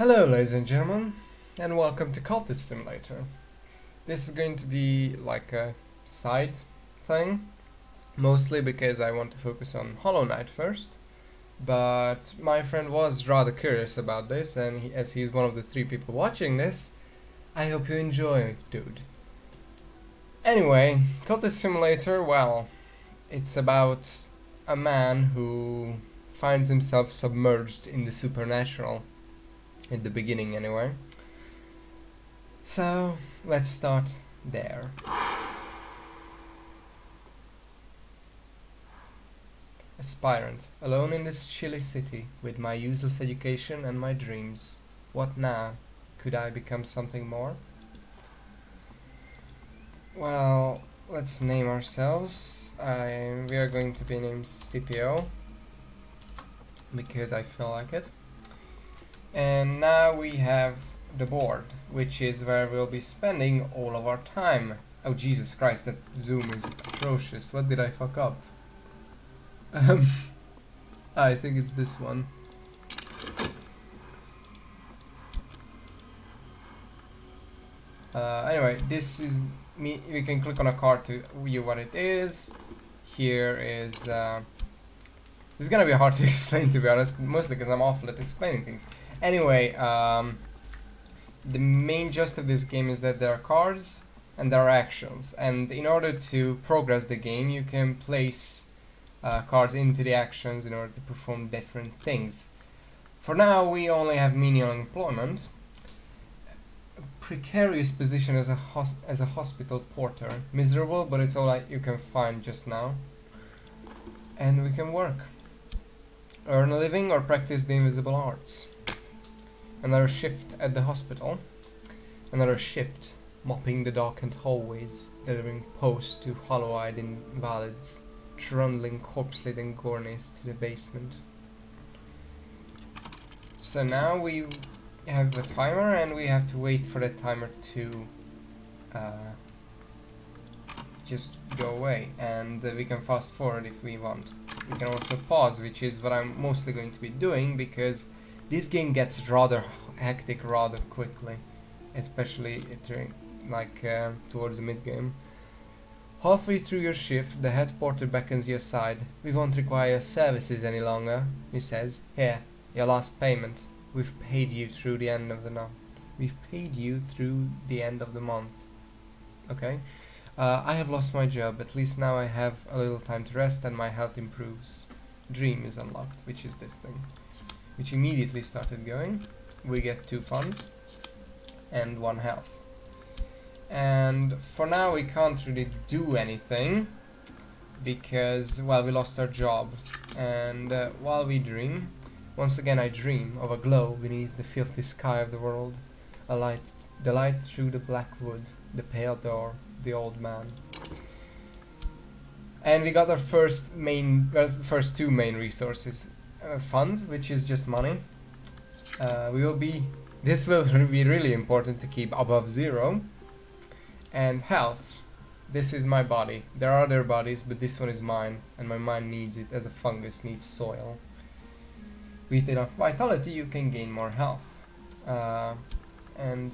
Hello ladies and gentlemen, and welcome to Cultist Simulator. This is going to be like a side thing, mostly because I want to focus on Hollow Knight first, but my friend was rather curious about this, and as he's one of the 3 people watching this, I hope you enjoy, dude. Anyway, Cultist Simulator, well, it's about a man who finds himself submerged in the supernatural. In the beginning anyway. So let's start there. Aspirant, alone in this chilly city, with my useless education and my dreams. What now? Could I become something more? Well, let's name ourselves. We are going to be named CPO because I feel like it. And now we have the board, which is where we'll be spending all of our time. Oh Jesus Christ, that zoom is atrocious. What did I fuck up? I think it's this one. Anyway, this is me. We can click on a card to view what it is. Here is it's gonna be hard to explain, to be honest, mostly because I'm awful at explaining things. Anyway, the main gist of this game is that there are cards and there are actions, and in order to progress the game you can place cards into the actions in order to perform different things. For now we only have menial employment, a precarious position as a hospital porter, miserable, but it's all that you can find just now, and we can work, earn a living, or practice the invisible arts. Another shift at the hospital. Another shift, mopping the darkened hallways, delivering posts to hollow-eyed invalids, trundling corpse-laden gurneys to the basement. So now we have a timer, and we have to wait for the timer to just go away, and we can fast forward if we want. We can also pause, which is what I'm mostly going to be doing, because this game gets rather hectic rather quickly, especially during, towards the mid-game. Halfway through your shift, the head porter beckons you aside. "We won't require your services any longer," he says. "Here, your last payment. We've paid you through the end of the month. We've paid you through the end of the month." Okay. I have lost my job. At least now I have a little time to rest and my health improves. Dream is unlocked, which is this thing, which immediately started going. We get 2 funds and 1 health. And for now we can't really do anything because, well, we lost our job. And while we dream, once again I dream of a glow beneath the filthy sky of the world. The light through the black wood, the pale door, the old man. And we got our first 2 main resources. Funds, which is just money. This will be really important to keep above 0. And health. This is my body. There are other bodies, but this one is mine, and my mind needs it as a fungus needs soil. With enough vitality you can gain more health. And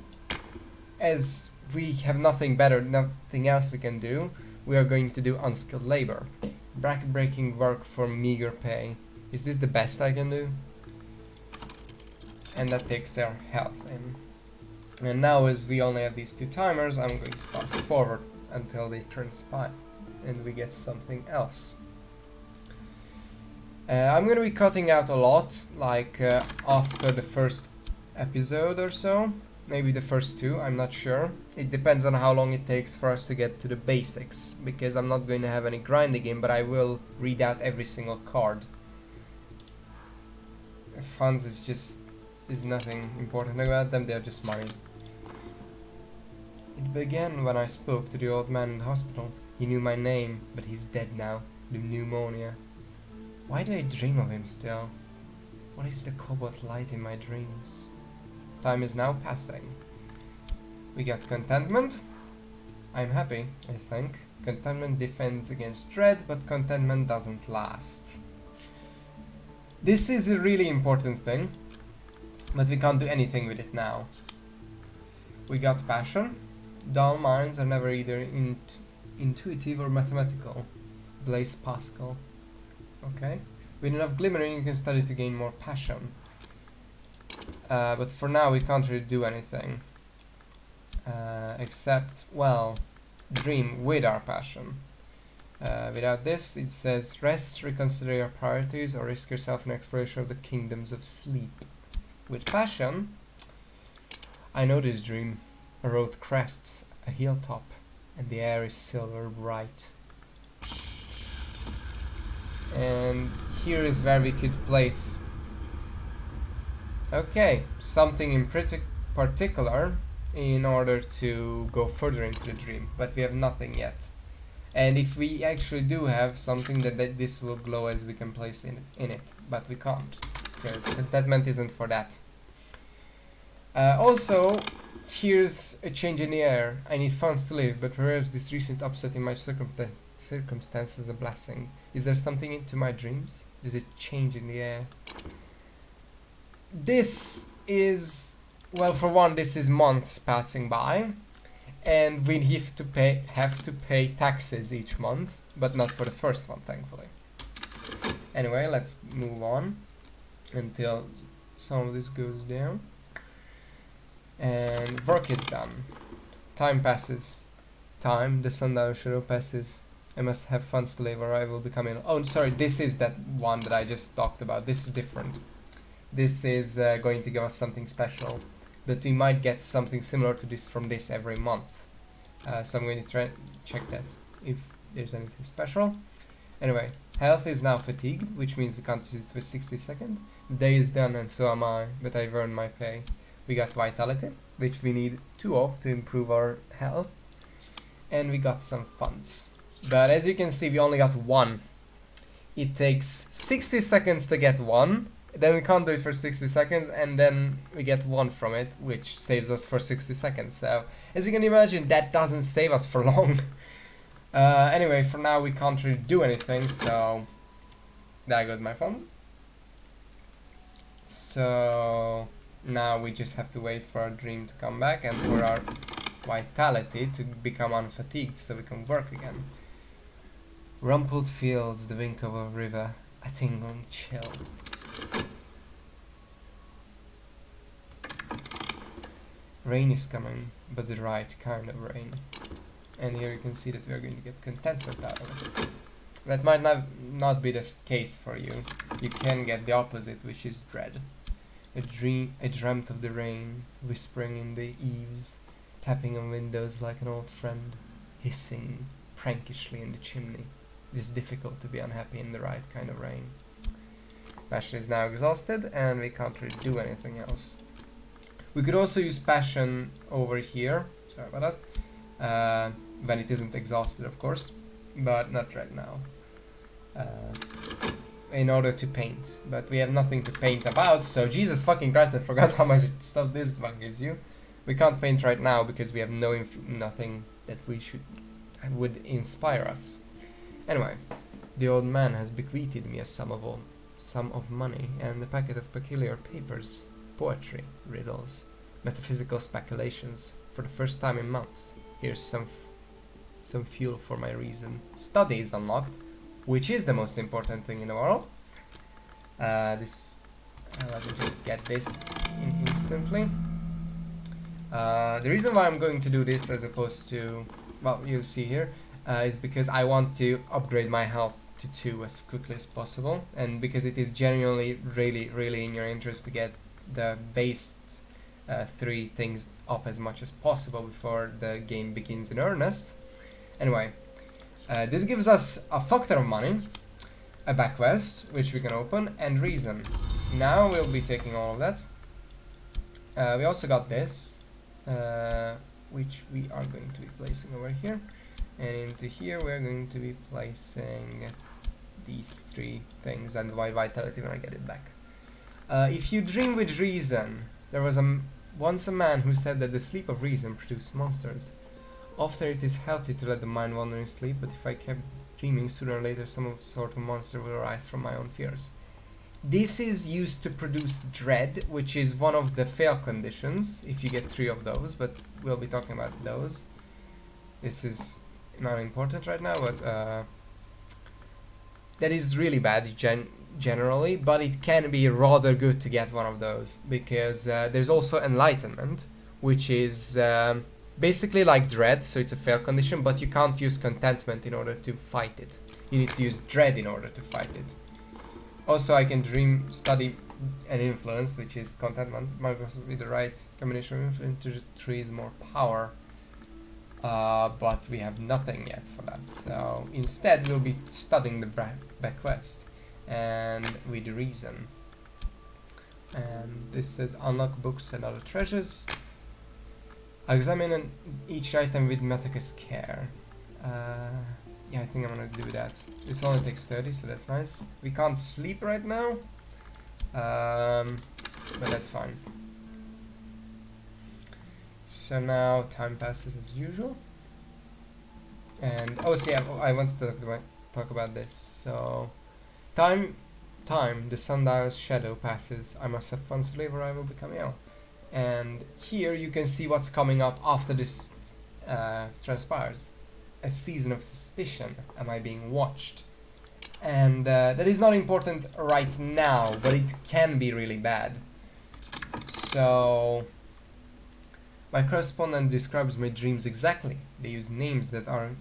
as we have nothing else we can do, we are going to do unskilled labor. Back-breaking work for meager pay. Is this the best I can do? And that takes their health in. And now, as we only have these 2 timers, I'm going to fast forward until they transpire and we get something else. I'm going to be cutting out a lot, after the first episode or so. Maybe the first 2, I'm not sure. It depends on how long it takes for us to get to the basics, because I'm not going to have any grinding game, but I will read out every single card. Funds is nothing important about them, they're just money. It began when I spoke to the old man in the hospital. He knew my name, but he's dead now. The pneumonia. Why do I dream of him still? What is the cobalt light in my dreams? Time is now passing. We got contentment. I'm happy, I think. Contentment defends against dread, but contentment doesn't last. This is a really important thing. But we can't do anything with it now. We got passion. Dull minds are never either intuitive or mathematical. Blaise Pascal. Okay. With enough glimmering you can study to gain more passion. But for now we can't really do anything. Except, well, dream with our passion. Without this, it says rest, reconsider your priorities, or risk yourself in exploration of the kingdoms of sleep. With passion, I know this dream. A road crests a hilltop, and the air is silver bright. And here is where we could place. Okay, something in particular in order to go further into the dream, but we have nothing yet. And if we actually do have something that this will glow as we can place in it, but we can't, because contentment isn't for that. Also, here's a change in the air. I need funds to live, but perhaps this recent upset in my circumstances is a blessing. Is there something into my dreams? There's a change in the air. This is, well, for one, this is months passing by, and we have to pay taxes each month, but not for the first one, thankfully. Anyway, let's move on until some of this goes down. And work is done. Time passes. Time, the sundown shadow passes. I must have funds to live or I will become ill. Oh, sorry, this is that one that I just talked about. This is different. This is going to give us something special. But we might get something similar to this from this every month. So I'm going to try check that, if there's anything special. Anyway, health is now fatigued, which means we can't use it for 60 seconds. The day is done and so am I, but I've earned my pay. We got vitality, which we need 2 of to improve our health. And we got some funds. But as you can see, we only got 1. It takes 60 seconds to get 1. Then we can't do it for 60 seconds, and then we get 1 from it, which saves us for 60 seconds. So, as you can imagine, that doesn't save us for long. Anyway, for now we can't really do anything, so there goes my funds. So now we just have to wait for our dream to come back and for our vitality to become unfatigued so we can work again. Rumpled fields, the wink of a river, a tingling chill. Rain is coming, but the right kind of rain. And here you can see that we are going to get contentment out of it. That might not be the case for you. You can get the opposite, which is dread. I dreamt of the rain, whispering in the eaves, tapping on windows like an old friend, hissing prankishly in the chimney. It is difficult to be unhappy in the right kind of rain. Passion is now exhausted, and we can't really do anything else. We could also use passion over here, sorry about that, when it isn't exhausted, of course, but not right now. In order to paint, but we have nothing to paint about, so Jesus fucking Christ, I forgot how much stuff this one gives you. We can't paint right now because we have nothing that would inspire us. Anyway, the old man has bequeathed me a sum of money and a packet of peculiar papers, poetry, riddles, metaphysical speculations. For the first time in months, here's some fuel for my reason. Study is unlocked, which is the most important thing in the world. Let me just get this instantly. The reason why I'm going to do this as opposed to, well, you'll see here, is because I want to upgrade my health to 2 as quickly as possible, and because it is genuinely really in your interest to get the base 3 things up as much as possible before the game begins in earnest. Anyway, this gives us a fuck ton of money, a back quest, which we can open, and reason. Now we'll be taking all of that. We also got this, which we are going to be placing over here. And into here we're going to be placing these 3 things and my vitality when I get it back. If you dream with reason, there was once a man who said that the sleep of reason produced monsters. Often it is healthy to let the mind wander in sleep, but if I kept dreaming, sooner or later some sort of monster will arise from my own fears. This is used to produce dread, which is one of the fail conditions, if you get 3 of those, but we'll be talking about those. This is not important right now, but that is really bad generally, but it can be rather good to get one of those, because there's also enlightenment, which is basically like dread, so it's a fail condition, but you can't use contentment in order to fight it. You need to use dread in order to fight it. Also, I can dream, study, and influence, which is contentment. Might be the right combination of influence. 3 is more power, but we have nothing yet for that. So instead, we'll be studying the back quest and with reason. And this says unlock books and other treasures. Examine each item with meticulous care. Yeah, I think I'm gonna do that. This only takes 30, so that's nice. We can't sleep right now, but that's fine. So now time passes as usual. And oh, so yeah, I wanted to talk about this. So time, the sundial's shadow passes. I must have fun sleep or I will become ill. And here you can see what's coming up after this transpires. A season of suspicion. Am I being watched? And that is not important right now, but it can be really bad. So my correspondent describes my dreams exactly. They use names that are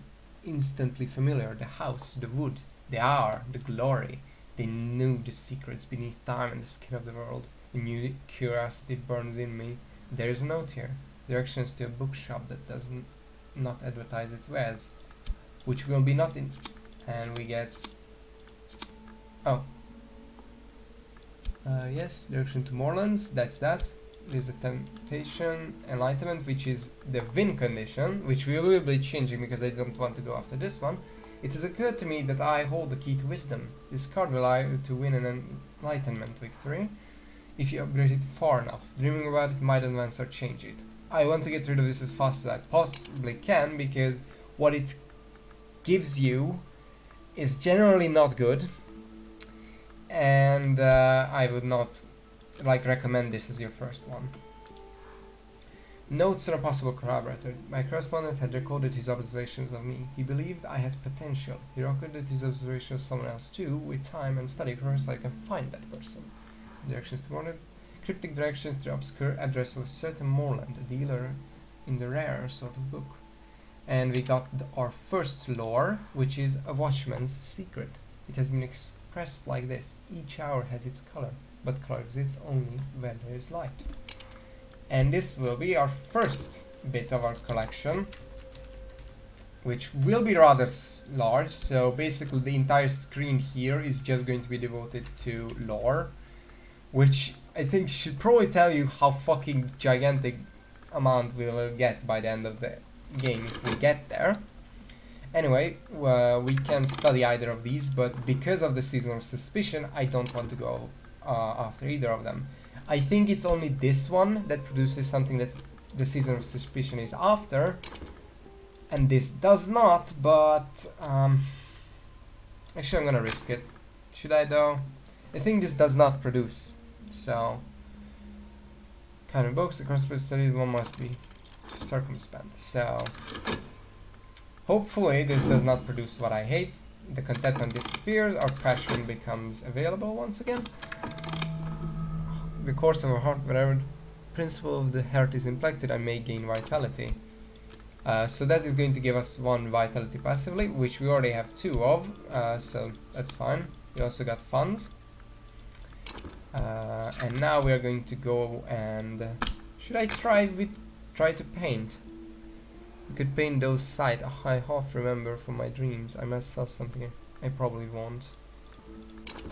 instantly familiar. The house, the wood, the hour, the glory. They knew the secrets beneath time and the skin of the world. A new curiosity burns in me. There is a note here. Directions to a bookshop that doesn't not advertise its wares, which will be not in, and we get yes, direction to Moorlands, that's that. There's a temptation, enlightenment, which is the win condition, which we will be changing because I don't want to go after this one. It has occurred to me that I hold the key to wisdom. This card will allow you to win an enlightenment victory if you upgrade it far enough. Dreaming about it might advance or change it. I want to get rid of this as fast as I possibly can, because what it gives you is generally not good, and I would not recommend this as your first one. Notes on a possible collaborator. My correspondent had recorded his observations of me. He believed I had potential. He recorded his observations of someone else too. With time and study, perhaps I can find that person. Directions to Moorland. Cryptic directions to the obscure address of a certain Moorland, a dealer in the rare sort of book. And we got our first lore, which is a watchman's secret. It has been expressed like this: each hour has its color, but color exists only when there is light. And this will be our first bit of our collection, which will be rather large. So basically the entire screen here is just going to be devoted to lore, which I think should probably tell you how fucking gigantic amount we will get by the end of the game if we get there. Anyway, we can study either of these, but because of the Season of Suspicion, I don't want to go after either of them. I think it's only this one that produces something that the Season of Suspicion is after, and this does not, but actually I'm gonna risk it. Should I though? I think this does not produce, so kind of books, across the study, one must be circumspect. So hopefully this does not produce what I hate. The contentment disappears, our passion becomes available once again. The course of our heart, wherever the principle of the heart is impacted, I may gain vitality. So that is going to give us 1 vitality passively, which we already have 2 of, so that's fine. We also got funds. And now we are going to go and should I try to paint? We could paint those sides. Oh, I half remember from my dreams. I must sell something. I probably won't.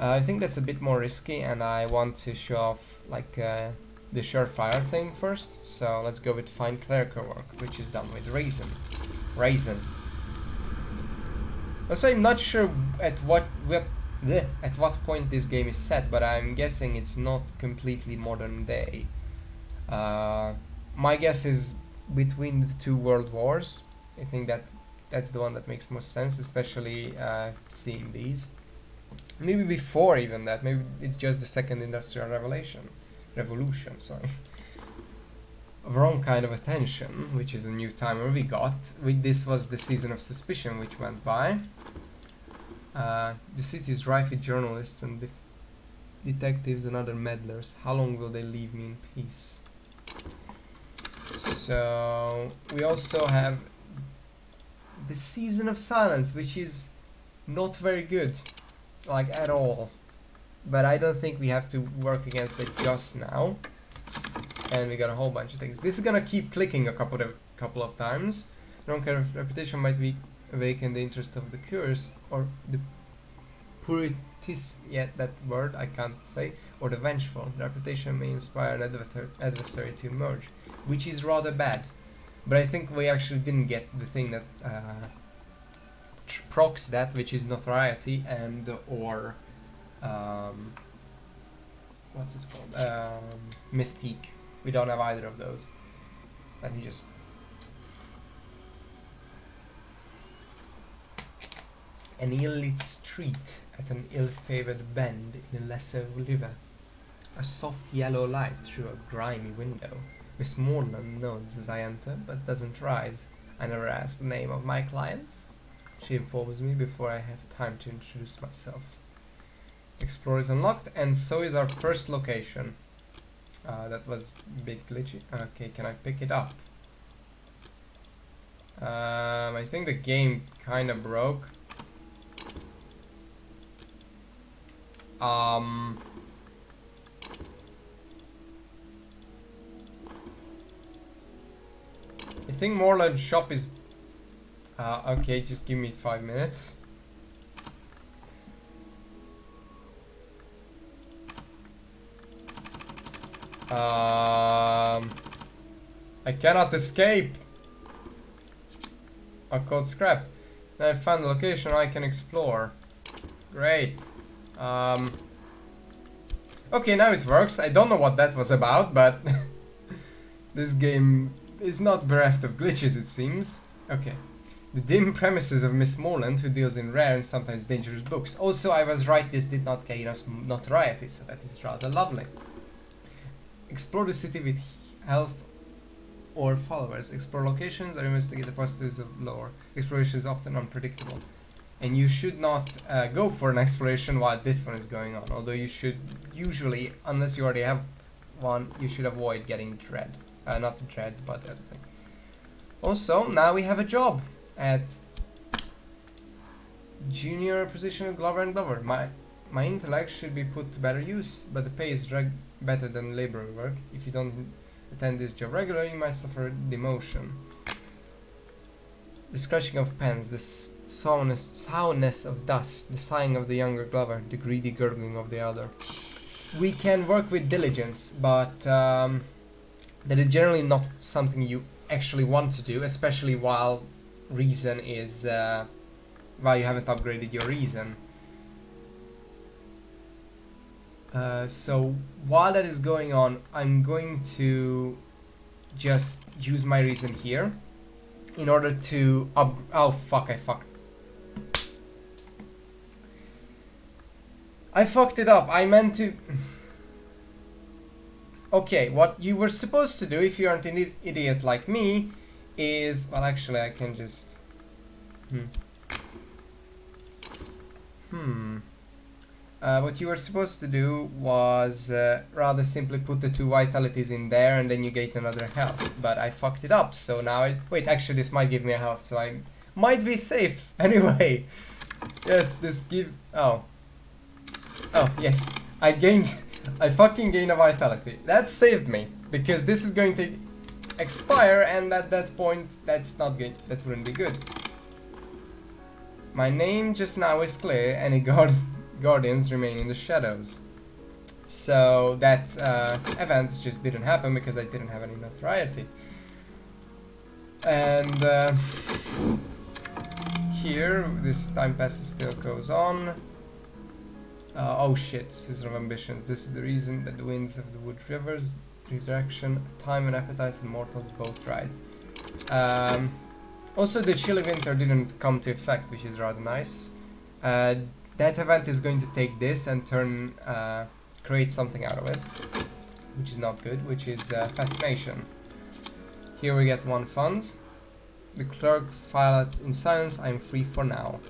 I think that's a bit more risky, and I want to show off the surefire thing first. So let's go with fine clerical work, which is done with raisin. Also, I'm not sure at what point this game is set, but I'm guessing it's not completely modern day. My guess is between the 2 world wars. I think that's the one that makes most sense, especially seeing these. Maybe before even that. Maybe it's just the second industrial revolution. Sorry. Wrong kind of attention, which is a new timer we got. This was the season of suspicion which went by. The city is rife with journalists and detectives and other meddlers. How long will they leave me in peace? So we also have the season of silence, which is not very good, like at all. But I don't think we have to work against it just now. And we got a whole bunch of things. This is gonna keep clicking a couple of times. I don't care if reputation might awaken the interest of the curious or the puritis. Yet that word I can't say. Or the vengeful. The reputation may inspire an adversary to emerge, which is rather bad. But I think we actually didn't get the thing that procs that, which is notoriety and or what's it called? Mystique. We don't have either of those. Let me just... An ill-lit street at an ill-favored bend in a lesser river. A soft yellow light through a grimy window. Miss Morland nods as I enter, but doesn't rise. I never ask the name of my clients. She informs me before I have time to introduce myself. Explore is unlocked, and so is our first location. That was a bit glitchy. Okay, can I pick it up? I think the game kinda broke. I think Morland's shop is... okay, just give me 5 minutes. I cannot escape. I caught scrap. Then I found the location I can explore. Great. Okay, now it works. I don't know what that was about, but this game is not bereft of glitches, it seems. Okay. The dim premises of Miss Morland, who deals in rare and sometimes dangerous books. Also, I was right, this did not gain us notoriety, so that is rather lovely. Explore the city with health or followers. Explore locations or investigate the possibilities of lore. Exploration is often unpredictable. And you should not go for an exploration while this one is going on. Although you should usually, unless you already have one, you should avoid getting dread. Not dread, but the other thing. Also, now we have a job at junior position of Glover and Glover. My intellect should be put to better use, but the pay is better than labor work. If you don't attend this job regularly, you might suffer demotion. The scratching of pens, the sourness of dust, the sighing of the younger Glover, the greedy gurgling of the other. We can work with diligence, but that is generally not something you actually want to do, especially while reason is while you haven't upgraded your reason. So while that is going on, I'm going to just use my reason here in order to oh fuck, I fucked it up. I meant to... Okay, what you were supposed to do if you aren't an idiot like me is... Well, actually, I can just... What you were supposed to do was rather simply put the 2 vitalities in there and then you get another health. But I fucked it up, so now wait, actually this might give me a health, so I might be safe. Anyway, yes, this give... Oh, yes, I fucking gained a vitality. That saved me, because this is going to expire and at that point, that's not good, that wouldn't be good. My name just now is clear, any guardians remain in the shadows. So that event just didn't happen because I didn't have any notoriety. And here, this time passes still goes on. Oh shit, season of ambitions. This is the reason that the winds of the wood rivers, direction, time and appetites and mortals both rise. Also, the chilly winter didn't come to effect, which is rather nice. that event is going to take this and create something out of it, which is not good, which is fascination. Here we get 1 funds. The clerk filed in silence. I'm free for now.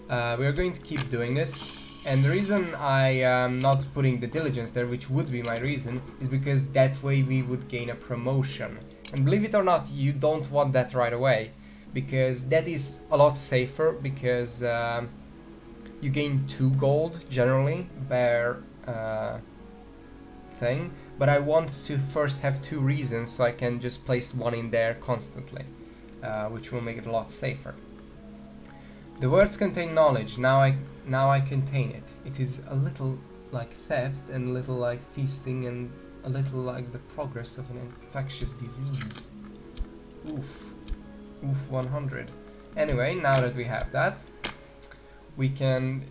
We are going to keep doing this, and the reason I am not putting the diligence there, which would be my reason, is because that way we would gain a promotion. And believe it or not, you don't want that right away, because that is a lot safer, because you gain 2 gold generally per thing, but I want to first have 2 reasons so I can just place 1 in there constantly, which will make it a lot safer. The words contain knowledge. Now I contain it. It is a little like theft, and a little like feasting, and a little like the progress of an infectious disease. Oof. Oof 100. Anyway, now that we have that, we can...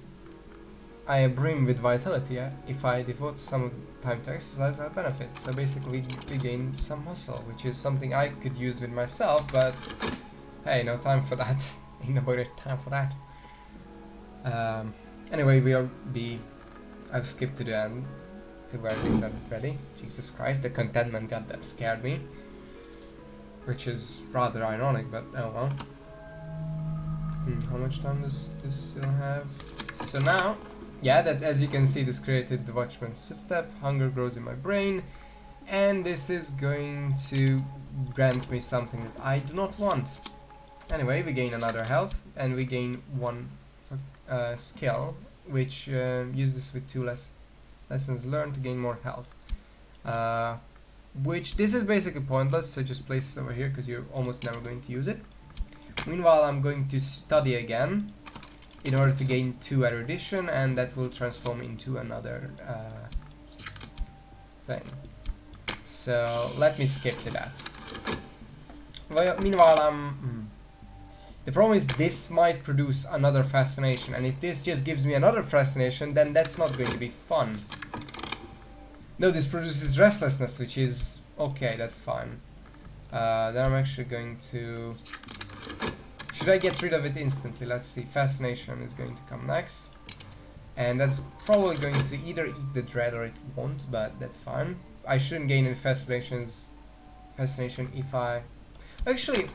I brim with vitality. If I devote some time to exercise, I benefit. So basically we gain some muscle, which is something I could use with myself, but hey, no time for that. Ain't nobody time for that. Anyway, I've skipped to the end, to where things are ready. Jesus Christ, the contentment goddamn scared me. Which is rather ironic, but oh well. How much time does this still have? So now, yeah, that as you can see, this created the Watchman's Footstep. Hunger grows in my brain, and this is going to grant me something that I do not want. Anyway, we gain another health, and we gain 1 skill, which use this with 2 lessons learned to gain more health. Which this is basically pointless, so just place this over here because you're almost never going to use it. Meanwhile, I'm going to study again in order to gain 2 erudition, and that will transform into another thing. So let me skip to that. Well, meanwhile, the problem is this might produce another fascination, and if this just gives me another fascination, then that's not going to be fun. No, this produces restlessness, which is okay, that's fine. Then I'm actually going to... Should I get rid of it instantly? Let's see, fascination is going to come next. And that's probably going to either eat the dread or it won't, but that's fine. I shouldn't gain any fascination if I... Actually,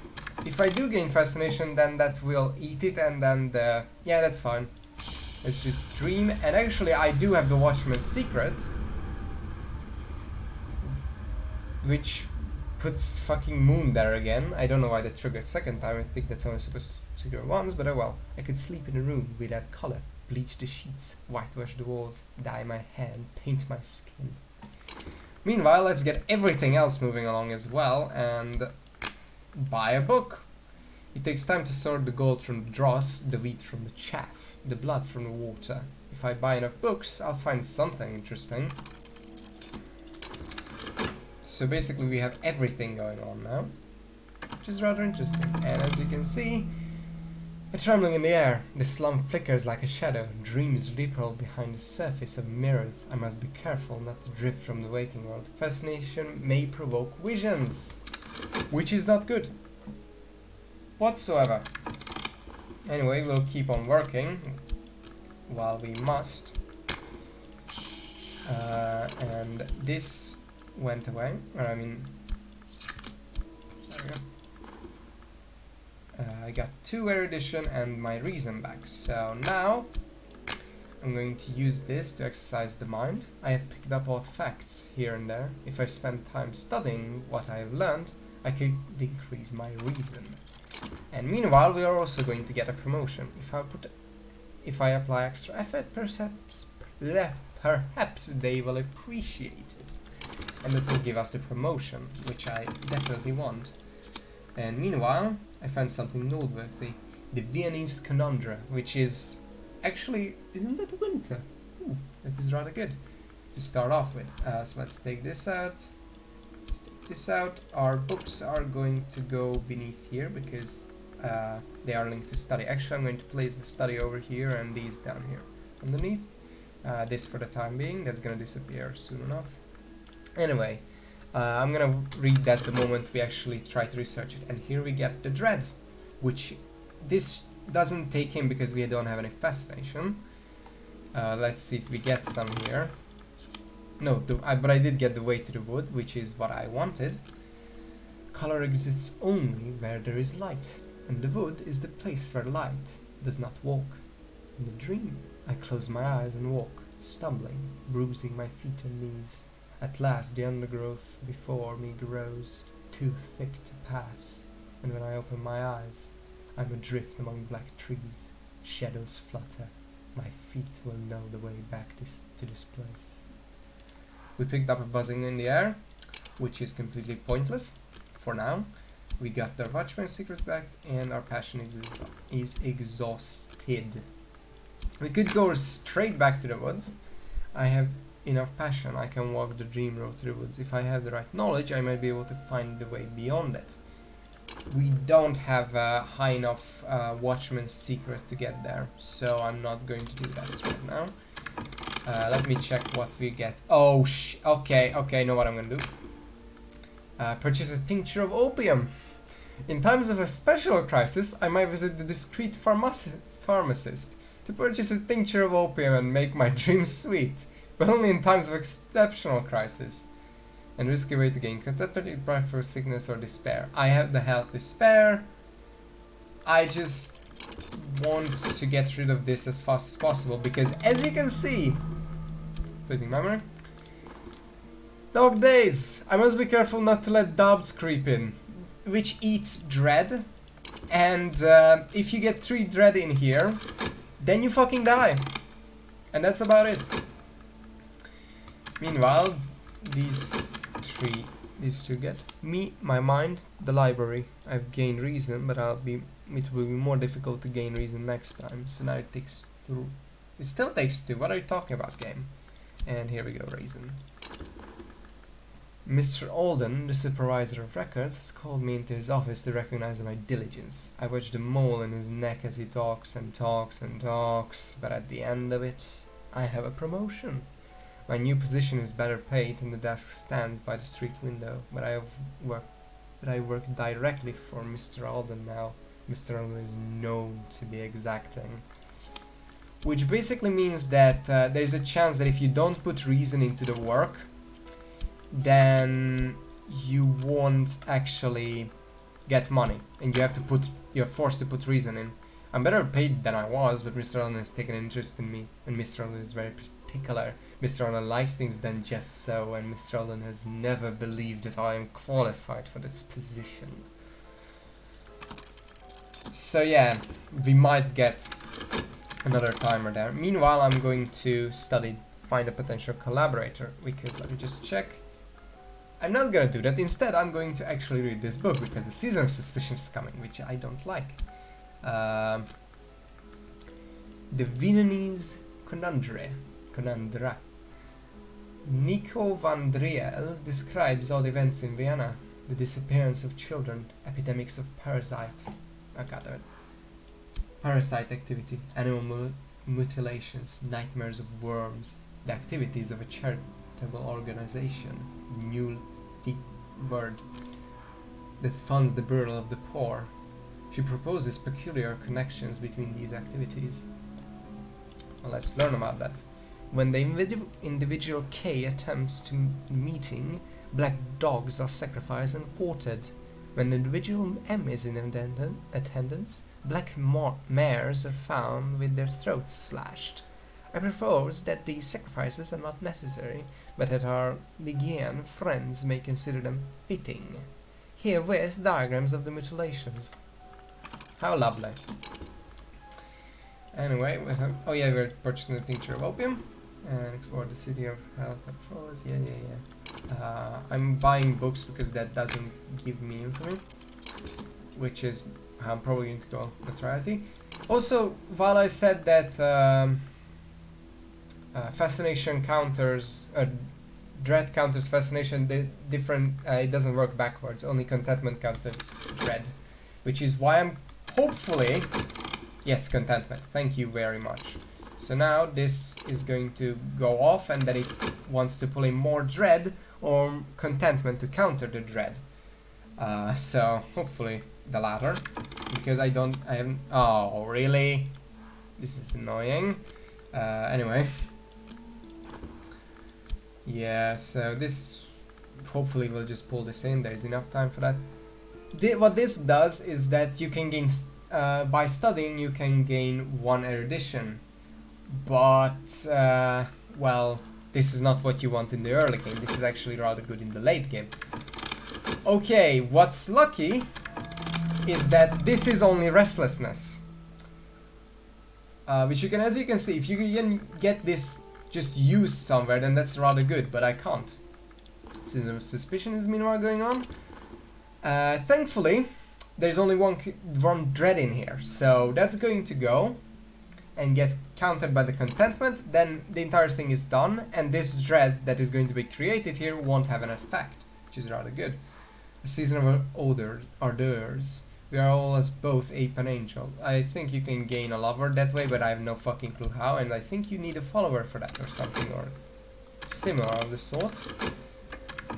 if I do gain fascination, then that will eat it, and then the... Yeah, that's fine. Let's just dream. And actually, I do have the Watchman's Secret, which puts fucking moon there again. I don't know why that triggered 2nd time. I think that's only supposed to trigger once, but oh well. I could sleep in a room without color, bleach the sheets, whitewash the walls, dye my hair, and paint my skin. Meanwhile, let's get everything else moving along as well, and buy a book. It takes time to sort the gold from the dross, the wheat from the chaff, the blood from the water. If I buy enough books, I'll find something interesting. So basically we have everything going on now, which is rather interesting. And as you can see, a trembling in the air. The slum flickers like a shadow. Dreams ripple behind the surface of mirrors. I must be careful not to drift from the waking world. Fascination may provoke visions, which is not good whatsoever. Anyway, we'll keep on working while we must. And this went away, or I mean, there we go. I got 2 erudition and my reason back. So now I'm going to use this to exercise the mind. I have picked up odd facts here and there. If I spend time studying what I have learned, I could increase my reason. And meanwhile, we are also going to get a promotion. If I apply extra effort, perhaps they will appreciate it. And that will give us the promotion, which I definitely want. And meanwhile, I found something noteworthy. The Viennese Conundrum, which is... Actually, isn't that winter? Ooh, that is rather good to start off with. So let's take this out. Let's take this out. Our books are going to go beneath here because they are linked to study. Actually, I'm going to place the study over here and these down here underneath. This for the time being. That's going to disappear soon enough. Anyway, I'm gonna read that the moment we actually try to research it. And here we get the dread, which this doesn't take in because we don't have any fascination. Let's see if we get some here. No, but I did get the way to the wood, which is what I wanted. Color exists only where there is light, and the wood is the place where light does not walk. In the dream, I close my eyes and walk, stumbling, bruising my feet and knees. At last the undergrowth before me grows too thick to pass, and when I open my eyes, I'm adrift among black trees. Shadows flutter. My feet will know the way back to this place. We picked up a buzzing in the air, which is completely pointless for now. We got the Watchman's secret back, and our passion is exhausted. We could go straight back to the woods. I have enough passion. I can walk the dream road to the woods. If I have the right knowledge, I might be able to find the way beyond it. We don't have a high enough Watchman's secret to get there, so I'm not going to do that right now. Let me check what we get. Oh, okay, know what I'm gonna do. Purchase a tincture of opium. In times of a special crisis, I might visit the discreet pharmacist to purchase a tincture of opium and make my dreams sweet, but only in times of exceptional crisis. And risky way to gain contentment, bright for sickness or despair. I have the health to spare. I just want to get rid of this as fast as possible because, as you can see, fleeting memory. Dog days. I must be careful not to let doubts creep in, which eats dread. And if you get 3 dread in here, then you fucking die. And that's about it. Meanwhile, these two get me, my mind, the library. I've gained reason, but it will be more difficult to gain reason next time. So now it takes 2. It still takes 2. What are you talking about, game? And here we go, reason. Mr. Alden, the supervisor of records, has called me into his office to recognize my diligence. I watch the mole in his neck as he talks and talks and talks, but at the end of it, I have a promotion. My new position is better paid and the desk stands by the street window, but I work directly for Mr. Alden now. Mr. Alden is known to be exacting. Which basically means that there's a chance that if you don't put reason into the work, then you won't actually get money, and you're forced to put reason in. I'm better paid than I was, but Mr. Allen has taken an interest in me, and Mr. Allen is very particular. Mr. Allen likes things done just so, and Mr. Allen has never believed that I am qualified for this position. So yeah, we might get another timer there. Meanwhile, I'm going to find a potential collaborator, because let me just check. I'm not gonna do that. Instead, I'm going to actually read this book because the season of suspicion is coming, which I don't like. The Viennese Conundra. Nico van Driel describes all events in Vienna: the disappearance of children, epidemics of parasite activity, animal mutilations, nightmares of worms, the activities of a charitable organization, new word that funds the burial of the poor. She proposes peculiar connections between these activities. Well, let's learn about that. When the individual K attempts to meeting, black dogs are sacrificed and quartered. When the individual M is in attendance, black mares are found with their throats slashed. I propose that these sacrifices are not necessary, but that our Ligian friends may consider them fitting. Herewith diagrams of the mutilations. How lovely. Anyway, we're purchasing the tincture of opium and explore the city of health and flawless. Yeah. I'm buying books because that doesn't give me infamy, which is how I'm probably going to go notoriety. Also, while I said that fascination counters, dread counters fascination, it doesn't work backwards. Only contentment counters dread, which is why I'm hopefully, yes, contentment. Thank you very much. So now this is going to go off, and then it wants to pull in more dread or contentment to counter the dread. So hopefully the latter, because I haven't. Oh, really? This is annoying. Anyway. Yeah, so this hopefully we'll just pull this in. There's enough time for that. What this does is that you can gain, by studying, you can gain 1 erudition. But, well, this is not what you want in the early game. This is actually rather good in the late game. Okay, what's lucky is that this is only restlessness. Which you can, as you can see, if you can get this just used somewhere, then that's rather good, but I can't. Some suspicion is meanwhile going on. Thankfully, there's only one dread in here, so that's going to go and get countered by the contentment, then the entire thing is done, and this dread that is going to be created here won't have an effect, which is rather good. A season of hors. We are all as both ape and angel. I think you can gain a lover that way, but I have no fucking clue how, and I think you need a follower for that or something, or similar of the sort.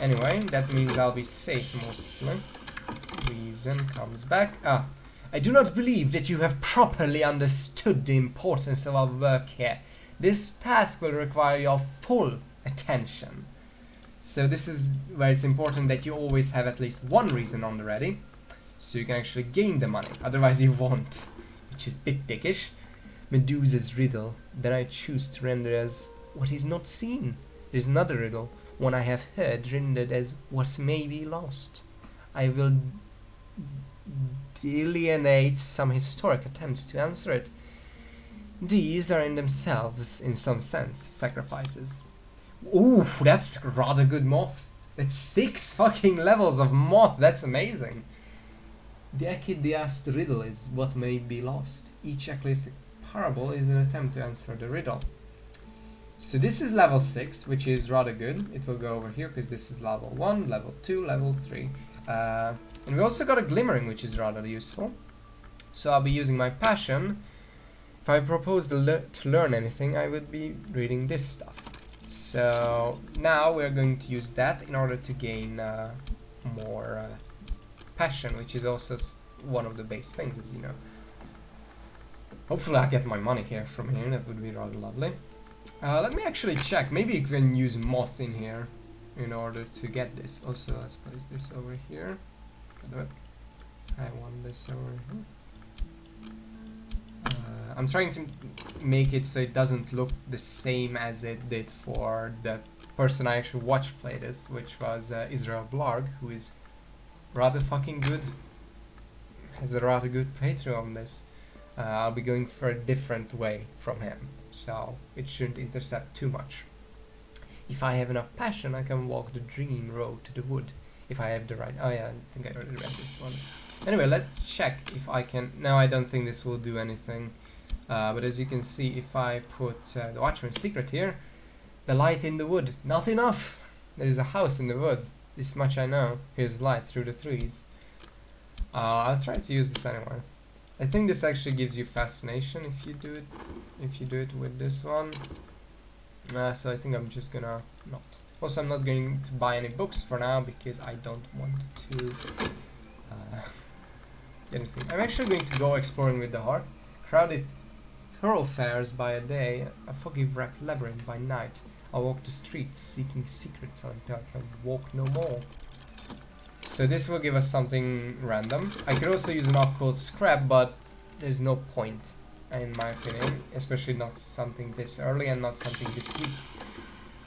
Anyway, that means I'll be safe mostly. Reason comes back. I do not believe that you have properly understood the importance of our work here. This task will require your full attention. So this is where it's important that you always have at least one reason on the ready, so you can actually gain the money, otherwise you won't, which is bit dickish. Medusa's riddle, then I choose to render as what is not seen. There's another riddle, one I have heard rendered as what may be lost. I will delineate some historic attempts to answer it. These are in themselves, in some sense, sacrifices. Ooh, that's rather good moth. That's 6 fucking levels of moth, that's amazing. The Aeschylean riddle is what may be lost. Each Aeschylean parable is an attempt to answer the riddle. So this is level 6, which is rather good. It will go over here because this is level 1, level 2, level 3. And we also got a glimmering, which is rather useful. So I'll be using my passion. If I propose to learn anything, I would be reading this stuff. So now we're going to use that in order to gain more passion, which is also one of the base things, as you know. Hopefully I get my money here from here, that would be rather lovely. Let me actually check, maybe you can use moth in here in order to get this. Also, let's place this over here. I want this over here. I'm trying to make it so it doesn't look the same as it did for the person I actually watched play this, which was Israel Blarg, who is rather fucking good, has a rather good playthrough on this. I'll be going for a different way from him, so it shouldn't intercept too much. If I have enough passion, I can walk the dream road to the wood. If I have the right... Oh yeah, I think I already read this one. Anyway, let's check if I can... No, I don't think this will do anything. But as you can see, if I put the Watchman's Secret here, the light in the wood, not enough! There is a house in the wood, this much I know. Here's light through the trees. I'll try to use this anyway. I think this actually gives you fascination if you do it with this one. So I think I'm just gonna not. Also, I'm not going to buy any books for now because I don't want to get anything. I'm actually going to go exploring with the heart. Crowded thoroughfares by a day, a foggy wrecked labyrinth by night. I'll walk the streets seeking secrets until I can walk no more. So this will give us something random. I could also use an occult scrap, but there's no point in my opinion, especially not something this early and not something this week.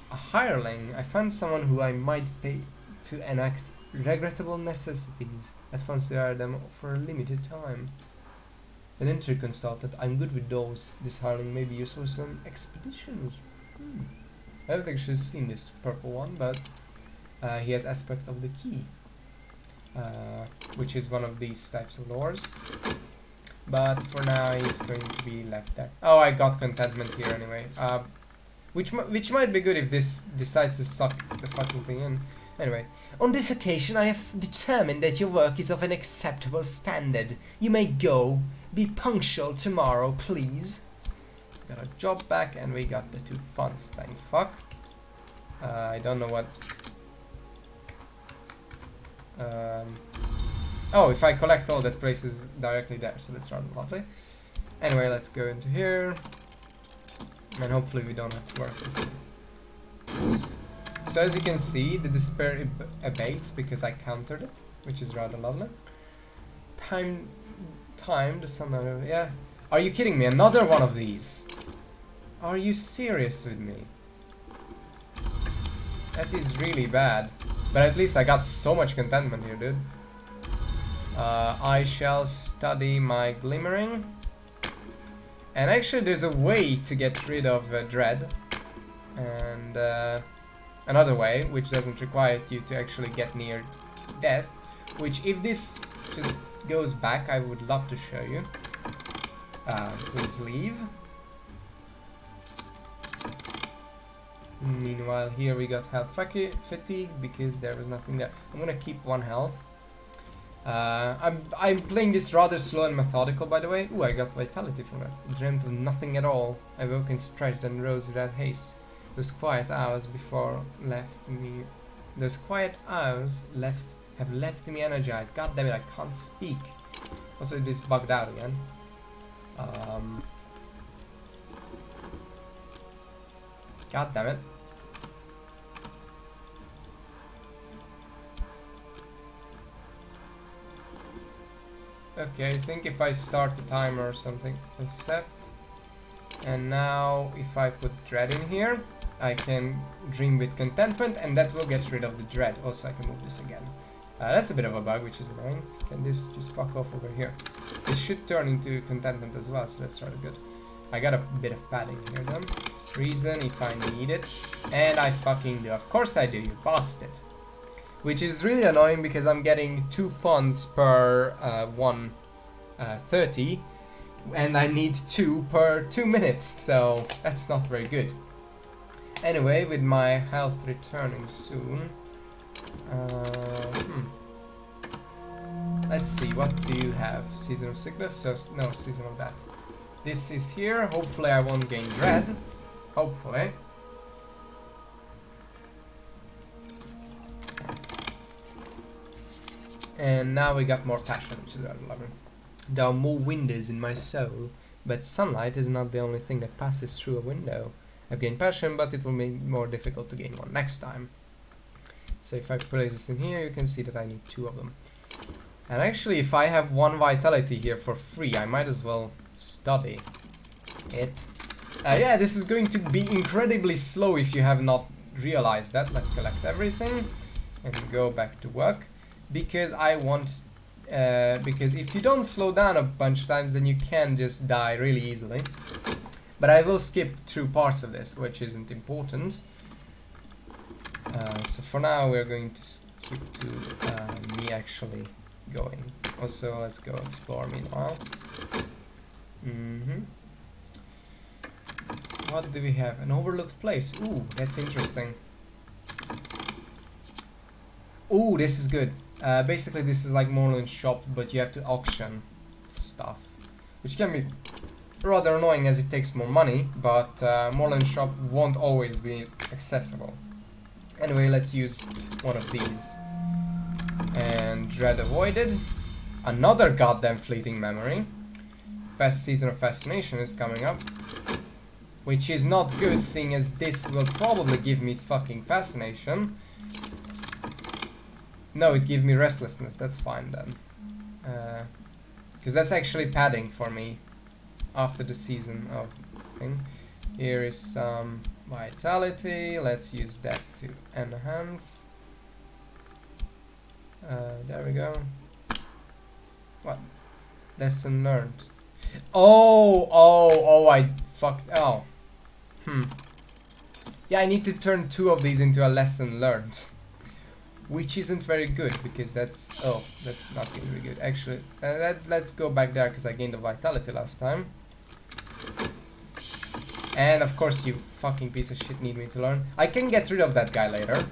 A hireling. I found someone who I might pay to enact regrettable necessities. At once they are them for a limited time. An entry consultant. I'm good with those. This hireling may be useful for some expeditions. I haven't actually seen this purple one, but he has aspect of the key, which is one of these types of lores. But for now, he's going to be left there. Oh, I got contentment here anyway. Which might be good if this decides to suck the fucking thing in. Anyway, on this occasion, I have determined that your work is of an acceptable standard. You may go. Be punctual tomorrow, please. Got a job back, and we got the 2 funds. Thank fuck. I don't know what. Oh, if I collect all that place is directly there, so that's rather lovely. Anyway, let's go into here. And hopefully we don't have to work this way. So as you can see, the despair abates because I countered it, which is rather lovely. Time, the sun, yeah. Are you kidding me? Another one of these? Are you serious with me? That is really bad. But at least I got so much contentment here, dude. I shall study my glimmering. And actually there's a way to get rid of dread. And another way, which doesn't require you to actually get near death. Which, if this just goes back, I would love to show you. Please leave. Meanwhile, here we got health fatigue because there was nothing there. I'm gonna keep 1 health. I'm playing this rather slow and methodical, by the way. Ooh, I got vitality from that. Dreamt of nothing at all. I woke and stretched and rose without haste. Those quiet hours before left me. Those quiet hours have left me energized. God damn it, I can't speak. Also, this bugged out again. God damn it. Okay, I think if I start the timer or something, accept. And now if I put dread in here, I can dream with contentment and that will get rid of the dread. Also, I can move this again. That's a bit of a bug, which is annoying. Can this just fuck off over here? This should turn into contentment as well, so that's rather good. I got a bit of padding here then. Reason if I need it. And I fucking do. Of course I do, you bastard. Which is really annoying because I'm getting 2 funds per 130. And I need 2 per 2 minutes, so that's not very good. Anyway, with my health returning soon. Let's see, what do you have? Season of sickness? So, no, season of that. This is here. Hopefully I won't gain dread. Hopefully. And now we got more passion, which is rather lovely. There are more windows in my soul, but sunlight is not the only thing that passes through a window. I've gained passion, but it will be more difficult to gain one next time. So if I place this in here, you can see that I need 2 of them. And actually, if I have 1 vitality here for free, I might as well study it. Yeah, this is going to be incredibly slow if you have not realized that. Let's collect everything and go back to work. Because I want... because if you don't slow down a bunch of times, then you can just die really easily. But I will skip through parts of this, which isn't important. So for now, we're going to skip to me actually going. Also, let's go explore meanwhile. What do we have? An overlooked place. Ooh, that's interesting. Ooh, this is good. Basically, this is like Morland's shop, but you have to auction stuff, which can be rather annoying as it takes more money, but Morland's shop won't always be accessible. Anyway, let's use one of these. And dread avoided. Another goddamn fleeting memory. Fast season of fascination is coming up, which is not good, seeing as this will probably give me fucking fascination. No, it gives me restlessness. That's fine then, because that's actually padding for me after the season of thing. Here is some vitality. Let's use that to enhance. There we go. What? Lesson learned. Oh, I fucked. Oh. Yeah, I need to turn 2 of these into a lesson learned. Which isn't very good, because that's... Oh, that's not going to be good. Actually, let's go back there, because I gained the vitality last time. And of course you fucking piece of shit need me to learn. I can get rid of that guy later.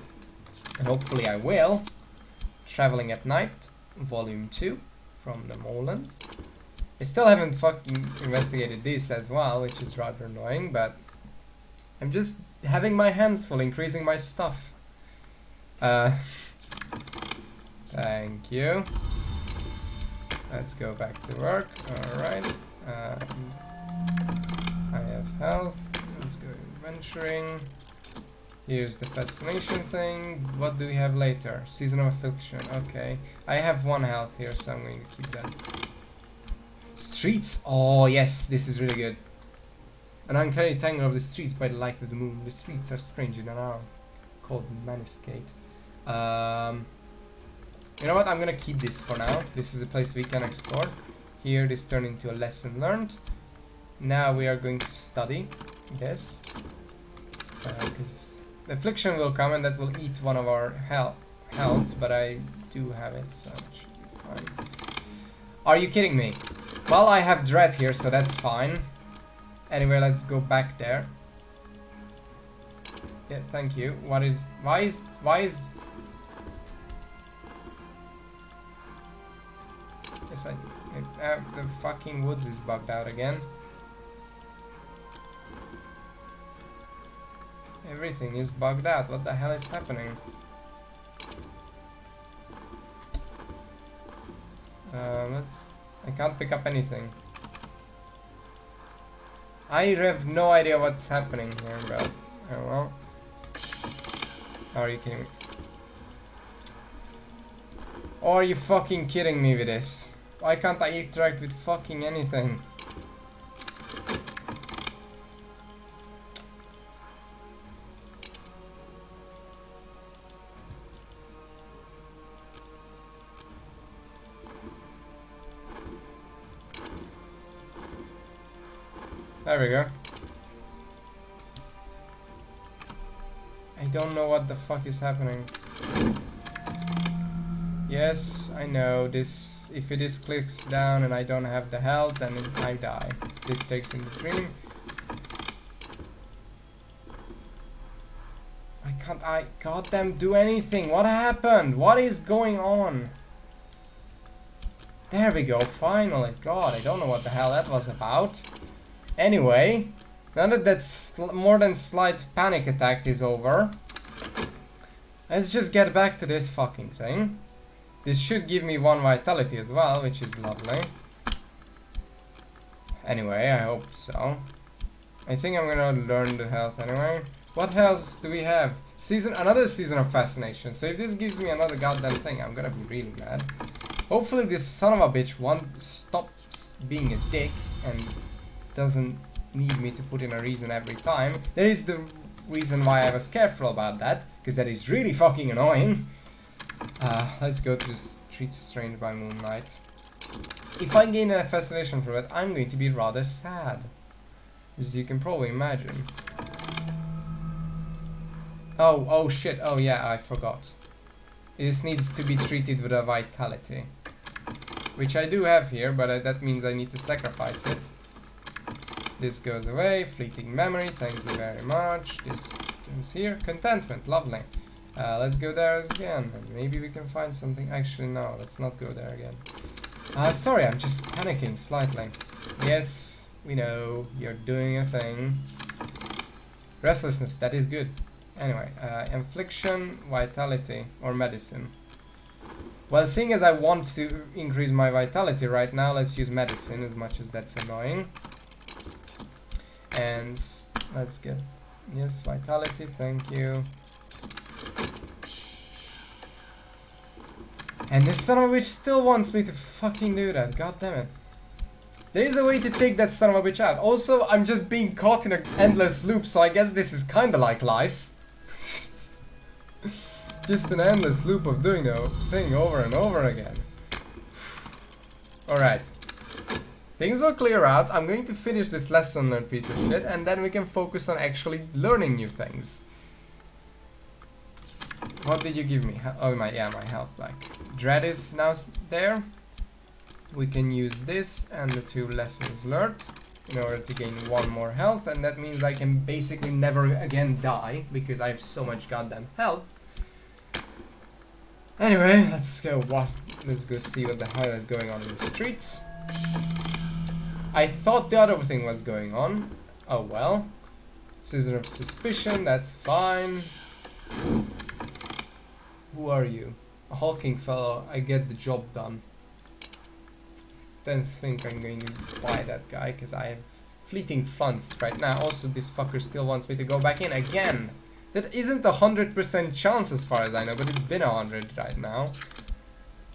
And hopefully I will. Traveling at Night, Volume 2, from the Moreland. I still haven't fucking investigated this as well, which is rather annoying, but... I'm just having my hands full, increasing my stuff. Thank you. Let's go back to work. Alright. I have health. Let's Venturing. Here's the fascination thing. What do we have later? Season of affliction. Okay. I have 1 health here, so I'm going to keep that. Streets. Oh yes, this is really good. An uncanny tangle of the streets by the light of the moon. The streets are strange in an hour. Called Maniscate. You know what? I'm gonna keep this for now. This is a place we can explore. Here, this turned into a lesson learned. Now we are going to study. Yes. Because the affliction will come and that will eat one of our health. But I do have it, so it should be fine. Are you kidding me? Well, I have dread here, so that's fine. Anyway, let's go back there. Yeah, thank you. Why is... Yes, the fucking woods is bugged out again. Everything is bugged out. What the hell is happening? I can't pick up anything. I have no idea what's happening here, but oh well. Are you kidding me? Are you fucking kidding me with this? Why can't I interact with fucking anything? There we go. I don't know what the fuck is happening. Yes, I know this. If it is clicks down and I don't have the health, then I die. This takes in the dream. I goddamn do anything. What happened? What is going on? There we go, finally. God, I don't know what the hell that was about. Anyway, now that that more than slight panic attack is over, let's just get back to this fucking thing. This should give me 1 vitality as well, which is lovely. Anyway, I hope so. I think I'm gonna learn the health anyway. What else do we have? Another season of fascination. So if this gives me another goddamn thing, I'm gonna be really mad. Hopefully this son of a bitch stops being a dick and doesn't need me to put in a reason every time. That is the reason why I was careful about that, because that is really fucking annoying. Let's go to the streets strained by moonlight. If I gain a fascination from it, I'm going to be rather sad, as you can probably imagine. Oh shit, oh yeah, I forgot. This needs to be treated with a vitality, which I do have here, but that means I need to sacrifice it. This goes away, fleeting memory, thank you very much. This goes here, contentment, lovely. Let's go there again, and maybe we can find something. Actually, no, let's not go there again. Sorry, I'm just panicking slightly. Yes, we know, you're doing a thing. Restlessness, that is good. Anyway, affliction, vitality, or medicine. Well, seeing as I want to increase my vitality right now, let's use medicine, as much as that's annoying. And let's get, yes, vitality, thank you. And this son of a bitch still wants me to fucking do that, god damn it. There is a way to take that son of a bitch out. Also, I'm just being caught in an endless loop, so I guess this is kinda like life. Just an endless loop of doing the thing over and over again. Alright. Things will clear out. I'm going to finish this lesson learned piece of shit, and then we can focus on actually learning new things. What did you give me? Oh, my health back. Dread is now there. We can use this and the 2 lessons learned in order to gain 1 more health, and that means I can basically never again die because I have so much goddamn health. Anyway, let's go see what the hell is going on in the streets. I thought the other thing was going on. Oh well. Scissor of suspicion, that's fine. Who are you? A hulking fellow, I get the job done. Don't think I'm going to buy that guy, because I have fleeting funds right now. Also, this fucker still wants me to go back in again. That isn't 100% chance as far as I know, but it's been 100 right now.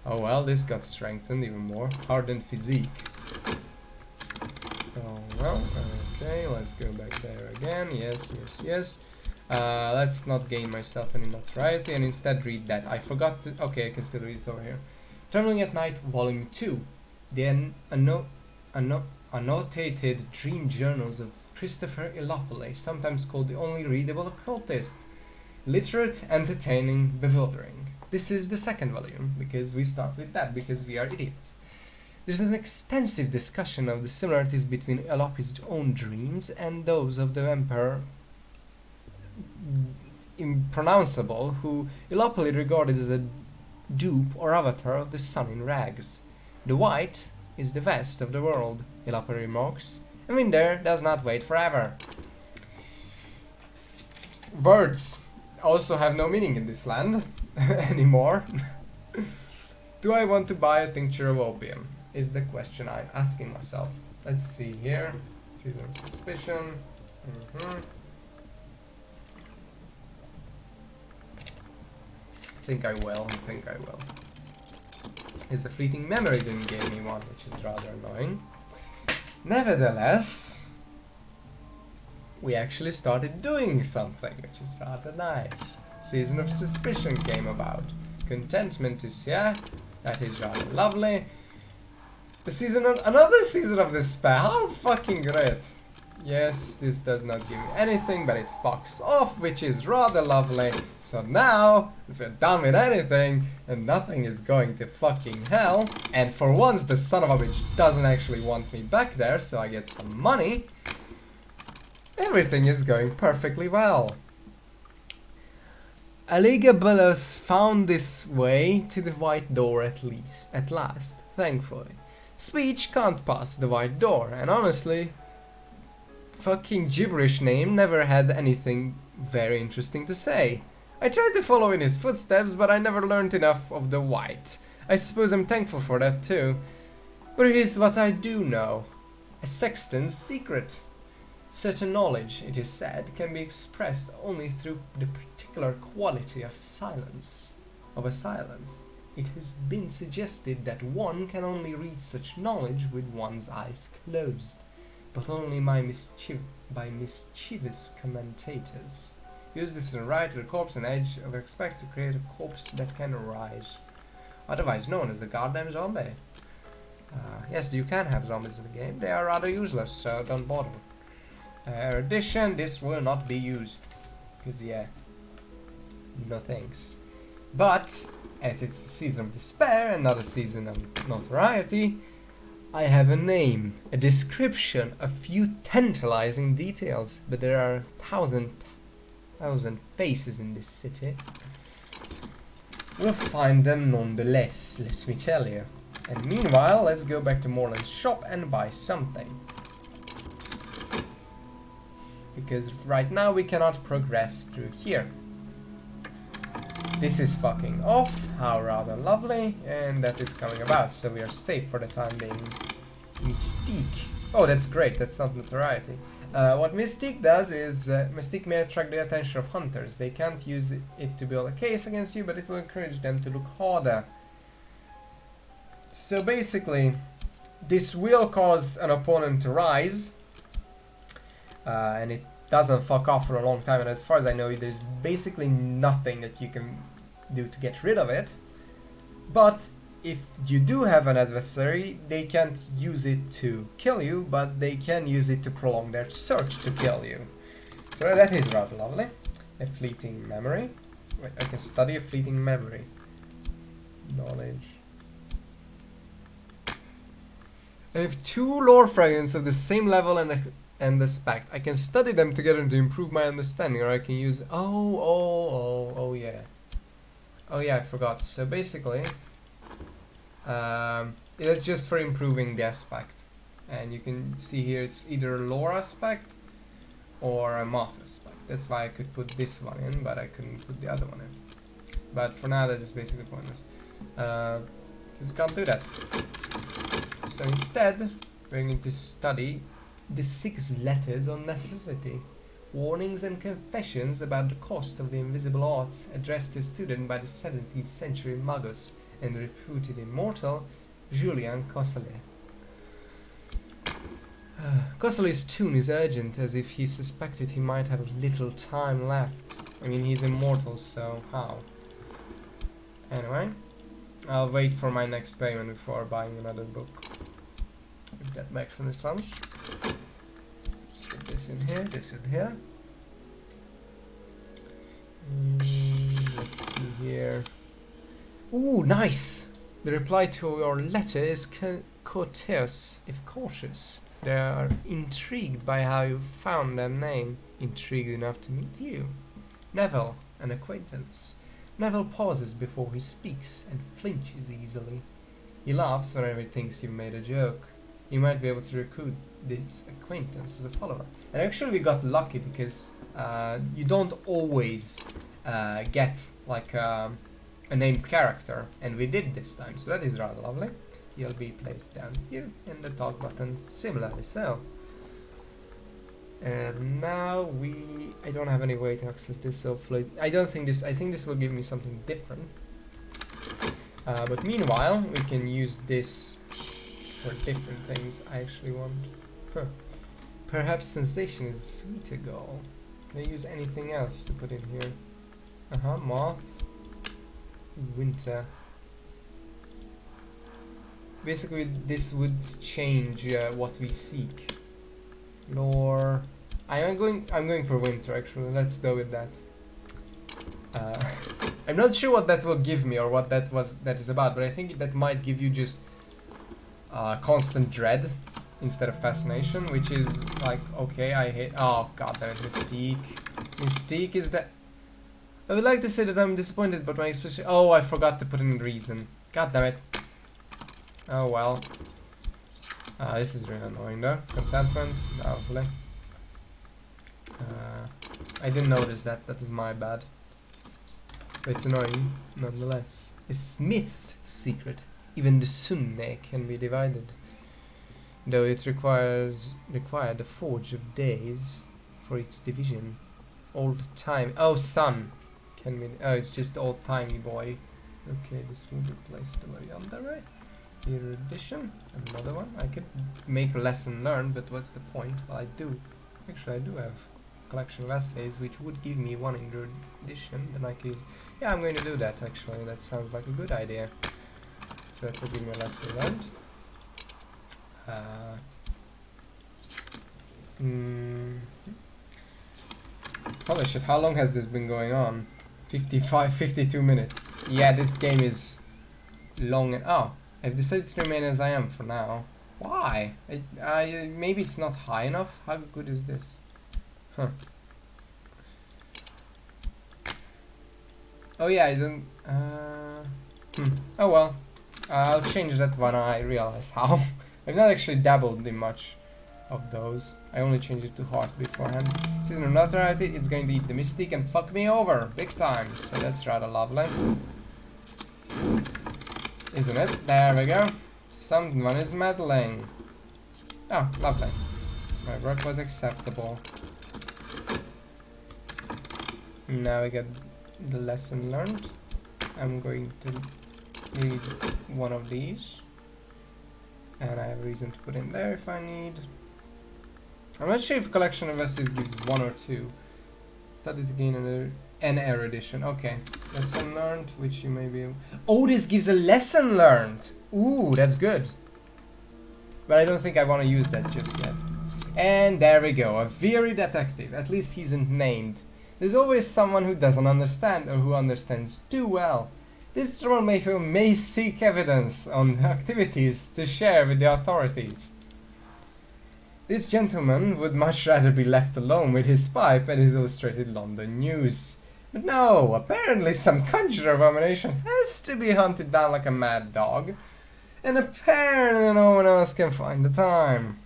Oh well, this got strengthened even more. Hardened physique. Oh well, okay, let's go back there again. Yes, yes, yes. Let's not gain myself any notoriety and instead read that. I forgot to... Okay, I can still read it over here. Traveling at Night, Volume 2. The annotated dream journals of Christopher Illopoli, sometimes called the only readable occultist. Literate, entertaining, bewildering. This is the second volume, because we start with that, because we are idiots. There's an extensive discussion of the similarities between Illopoli's own dreams and those of the Emperor Impronounceable, who Illopoli regarded as a dupe or avatar of the sun in rags. The white is the vest of the world, Illopoli remarks, and winter does not wait forever. Words also have no meaning in this land anymore. Do I want to buy a tincture of opium? Is the question I'm asking myself. Let's see here. Season of suspicion. I think I will. Is the fleeting memory didn't give me one, which is rather annoying. Nevertheless, we actually started doing something, which is rather nice. Season of suspicion came about. Contentment is here. That is rather lovely. Another season of despair. How fucking great. Yes, this does not give me anything, but it fucks off, which is rather lovely. So now, if we're done with anything, and nothing is going to fucking hell, and for once the son of a bitch doesn't actually want me back there, so I get some money, everything is going perfectly well. Aligabelos found this way to the white door at last, thankfully. Speech can't pass the white door, and honestly, fucking gibberish name never had anything very interesting to say. I tried to follow in his footsteps, but I never learned enough of the white. I suppose I'm thankful for that too. But here's what I do know. A sexton's secret. Certain knowledge, it is said, can be expressed only through the particular quality of silence. It has been suggested that one can only reach such knowledge with one's eyes closed, but only by mischievous commentators. Use this to write the corpse and edge of expects to create a corpse that can rise, otherwise known as a goddamn zombie. Yes, you can have zombies in the game. They are rather useless, so don't bother. Addition, this will not be used, because yeah, no thanks. But as it's a season of despair and not a season of notoriety, I have a name, a description, a few tantalizing details, but there are thousand faces in this city. We'll find them nonetheless, let me tell you. And meanwhile, let's go back to Morland's shop and buy something. Because right now we cannot progress through here. This is fucking off, how rather lovely, and that is coming about, so we are safe for the time being. Mystique. Oh, that's great, that's not notoriety. What Mystique does is, Mystique may attract the attention of hunters. They can't use it to build a case against you, but it will encourage them to look harder. So basically, this will cause an opponent to rise, and it doesn't fuck off for a long time, and as far as I know, there's basically nothing that you can do to get rid of it. But if you do have an adversary, they can't use it to kill you, but they can use it to prolong their search to kill you. So that is rather lovely. A fleeting memory. Wait, I can study a fleeting memory. Knowledge. I have 2 lore fragments of the same level and aspect. I can study them together to improve my understanding, or I can use... Oh yeah. Oh yeah, I forgot. So basically, it's just for improving the aspect. And you can see here it's either a lore aspect or a moth aspect. That's why I could put this one in, but I couldn't put the other one in. But for now, that is basically pointless. Because we can't do that. So instead, we're going to study the 6 letters on necessity. Warnings and confessions about the cost of the invisible arts addressed to a student by the 17th century magus and reputed immortal Julian Cosselier. Cossely's tune is urgent, as if he suspected he might have little time left. I mean, he's immortal, so how? Anyway, I'll wait for my next payment before buying another book. If that makes any sense. Let's put this in here, this in here. Let's see here. Ooh, nice! The reply to your letter is courteous, if cautious. They are intrigued by how you found their name, intrigued enough to meet you. Neville, an acquaintance. Neville pauses before he speaks and flinches easily. He laughs whenever he thinks you've made a joke. You might be able to recruit this acquaintance as a follower. And actually we got lucky because you don't always get like a named character, and we did this time, so that is rather lovely. He'll be placed down here in the talk button, similarly so. And now I don't have any way to access this, so I think this will give me something different. But meanwhile, we can use this for different things I actually want. Perhaps sensation is a sweeter goal. Can I use anything else to put in here? Moth. Winter. Basically, this would change what we seek. Lore. I'm going for winter actually. Let's go with that. I'm not sure what that will give me or what that is about, but I think that might give you just constant dread instead of fascination, which is like, okay, I hate. Oh god damn it, Mystique. Mystique is that. I would like to say that I'm disappointed, but my expression. Oh, I forgot to put in a reason. God damn it. Oh well. This is really annoying though. Contentment, lovely. I didn't notice that. That is my bad. But it's annoying nonetheless. A smith's secret. Even the sunne can be divided. Though it required a forge of days for its division. Old time. Oh, sun can be. Oh, it's just old timey boy. Okay, this will be placed away on the right. Erudition, another one. I could make a lesson learned, but what's the point? Well, I do. Actually, I do have a collection of essays which would give me one erudition, and I could. Yeah, I'm going to do that actually. That sounds like a good idea. So that will give me a lesson learned. Holy shit, how long has this been going on? 52 minutes. Yeah, this game is long and I've decided to remain as I am for now. Why? Maybe it's not high enough? How good is this? Huh. Oh yeah, I don't... Oh well. I'll change that when I realize how. I've not actually dabbled in much of those. I only changed it to hard beforehand. Since I'm not right, it's going to eat the Mystique and fuck me over big time. So that's rather lovely. Isn't it? There we go. Someone is meddling. Oh, lovely. My work was acceptable. Now we get the lesson learned. I'm going to need one of these. And I have reason to put in there if I need. I'm not sure if collection of essays gives 1 or 2. Study to gain an erudition. Okay. Lesson learned, which you may be able... Oh, this gives a lesson learned! Ooh, that's good. But I don't think I want to use that just yet. And there we go, a weary detective. At least he isn't named. There's always someone who doesn't understand or who understands too well. This troublemaker may seek evidence on activities to share with the authorities. This gentleman would much rather be left alone with his pipe and his illustrated London news. But no, apparently some conjurer abomination has to be hunted down like a mad dog. And apparently no one else can find the time.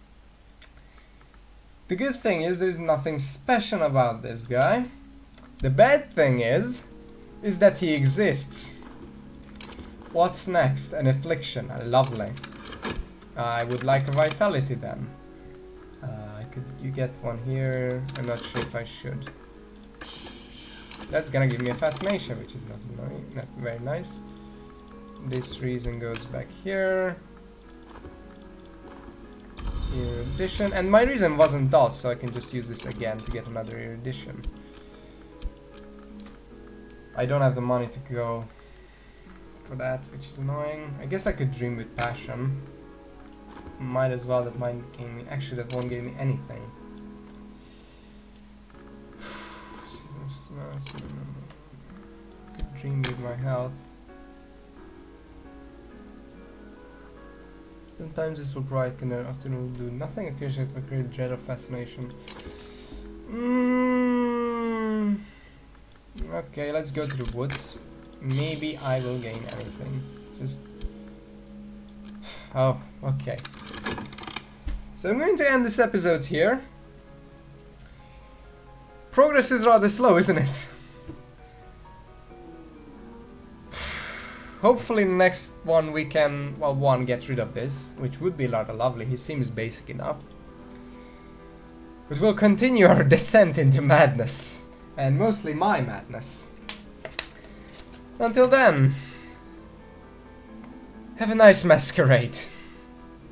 The good thing is there's nothing special about this guy. The bad thing is that he exists. What's next? An affliction. Lovely. I would like a vitality then. You get one here. I'm not sure if I should. That's gonna give me a fascination, which is not annoying, not very nice. This reason goes back here. Erudition, and my reason wasn't dot, so I can just use this again to get another erudition. I don't have the money to go for that, which is annoying. I guess I could dream with passion. Might as well. That might give me. Actually, that won't give me anything. Could dream with my health. Sometimes this will provide afternoon do nothing. Occasionally it will create dread or fascination. Okay, let's go to the woods. Maybe I will gain anything. Just... Oh, okay. So I'm going to end this episode here. Progress is rather slow, isn't it? Hopefully in the next one we can, well, one, get rid of this, which would be rather lovely. He seems basic enough. But we'll continue our descent into madness. And mostly my madness. Until then, have a nice masquerade.